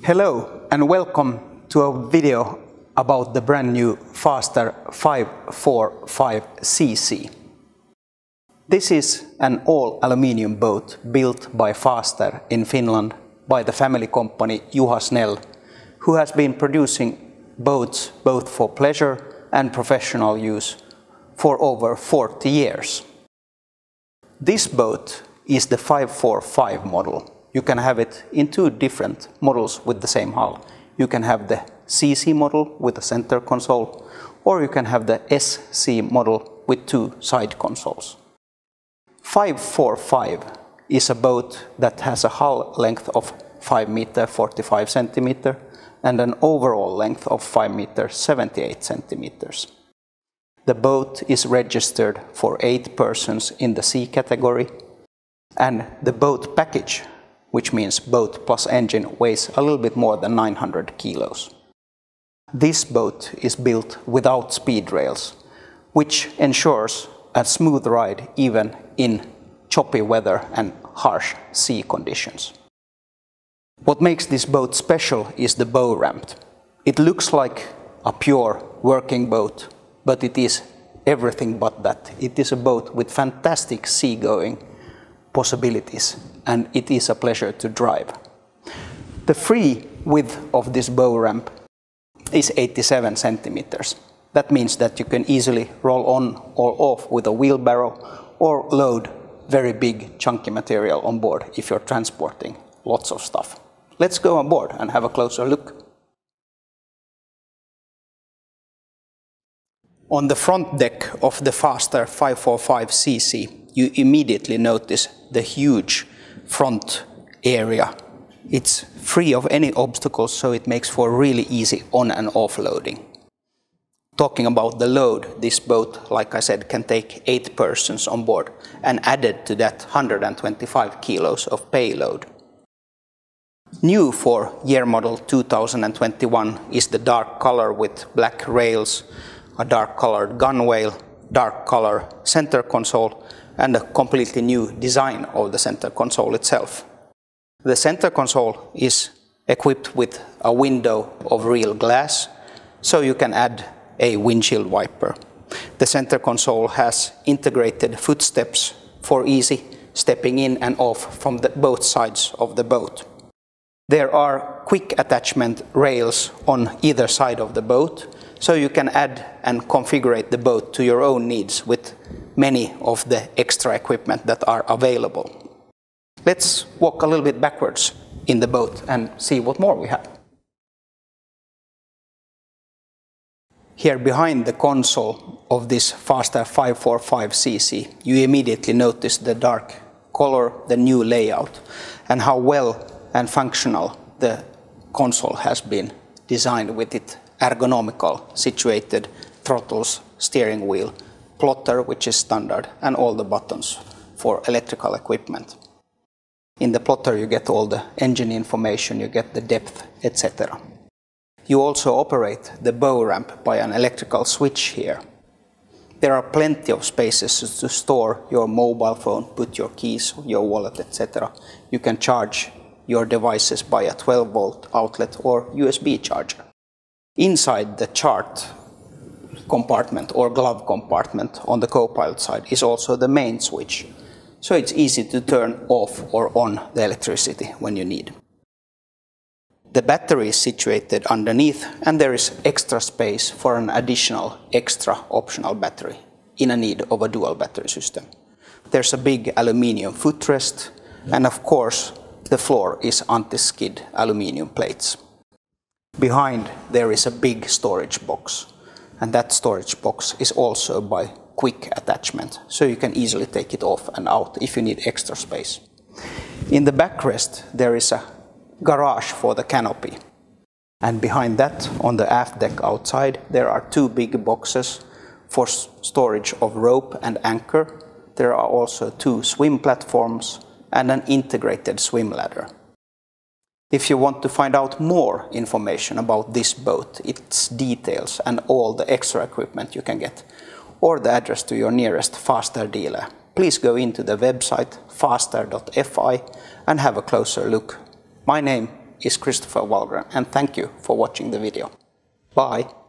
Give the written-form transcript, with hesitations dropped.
Hello and welcome to a video about the brand new Faster 545cc. This is an all-aluminium boat built by Faster in Finland by the family company Juha Snell, who has been producing boats both for pleasure and professional use for over 40 years. This boat is the 545 model. You can have it in two different models with the same hull. You can have the CC model with a center console, or you can have the SC model with two side consoles. 545 is a boat that has a hull length of 5 meter 45 centimeter and an overall length of 5 meter 78 centimeters. The boat is registered for 8 persons in the C category, and the boat package, which means boat plus engine, weighs a little bit more than 900 kilos. This boat is built without speed rails, which ensures a smooth ride even in choppy weather and harsh sea conditions. What makes this boat special is the bow ramp. It looks like a pure working boat, but it is everything but that. It is a boat with fantastic seagoing possibilities, and it is a pleasure to drive. The free width of this bow ramp is 87 centimeters. That means that you can easily roll on or off with a wheelbarrow or load very big chunky material on board if you're transporting lots of stuff. Let's go on board and have a closer look. On the front deck of the Faster 545cc, you immediately notice the huge front area. It's free of any obstacles, so it makes for really easy on and off loading. Talking about the load, this boat, like I said, can take 8 persons on board, and added to that 125 kilos of payload. New for year model 2021 is the dark color with black rails, a dark colored gunwale, dark color center console, and a completely new design of the center console itself. The center console is equipped with a window of real glass, so you can add a windshield wiper. The center console has integrated footsteps for easy stepping in and off from both sides of the boat. There are quick attachment rails on either side of the boat, so you can add and configure the boat to your own needs with many of the extra equipment that are available. Let's walk a little bit backwards in the boat and see what more we have. Here behind the console of this Faster 545cc, you immediately notice the dark color, the new layout, and how well and functional the console has been designed with it ergonomical situated throttles, steering wheel, plotter, which is standard, and all the buttons for electrical equipment. In the plotter you get all the engine information, you get the depth, etc. You also operate the bow ramp by an electrical switch here. There are plenty of spaces to store your mobile phone, put your keys, your wallet, etc. You can charge your devices by a 12-volt outlet or USB charger. Inside the chart compartment or glove compartment on the co-pilot side is also the main switch, so it's easy to turn off or on the electricity when you need. The battery is situated underneath, and there is extra space for an additional extra optional battery in a need of a dual battery system. There's a big aluminium footrest, and of course the floor is anti-skid aluminium plates. Behind there is a big storage box, and that storage box is also by quick attachment, so you can easily take it off and out if you need extra space. In the backrest there is a garage for the canopy, and behind that on the aft deck outside there are 2 big boxes for storage of rope and anchor. There are also 2 swim platforms and an integrated swim ladder. If you want to find out more information about this boat, its details and all the extra equipment you can get, or the address to your nearest Faster dealer, please go into the website faster.fi and have a closer look. My name is Christopher Wallgren, and thank you for watching the video. Bye!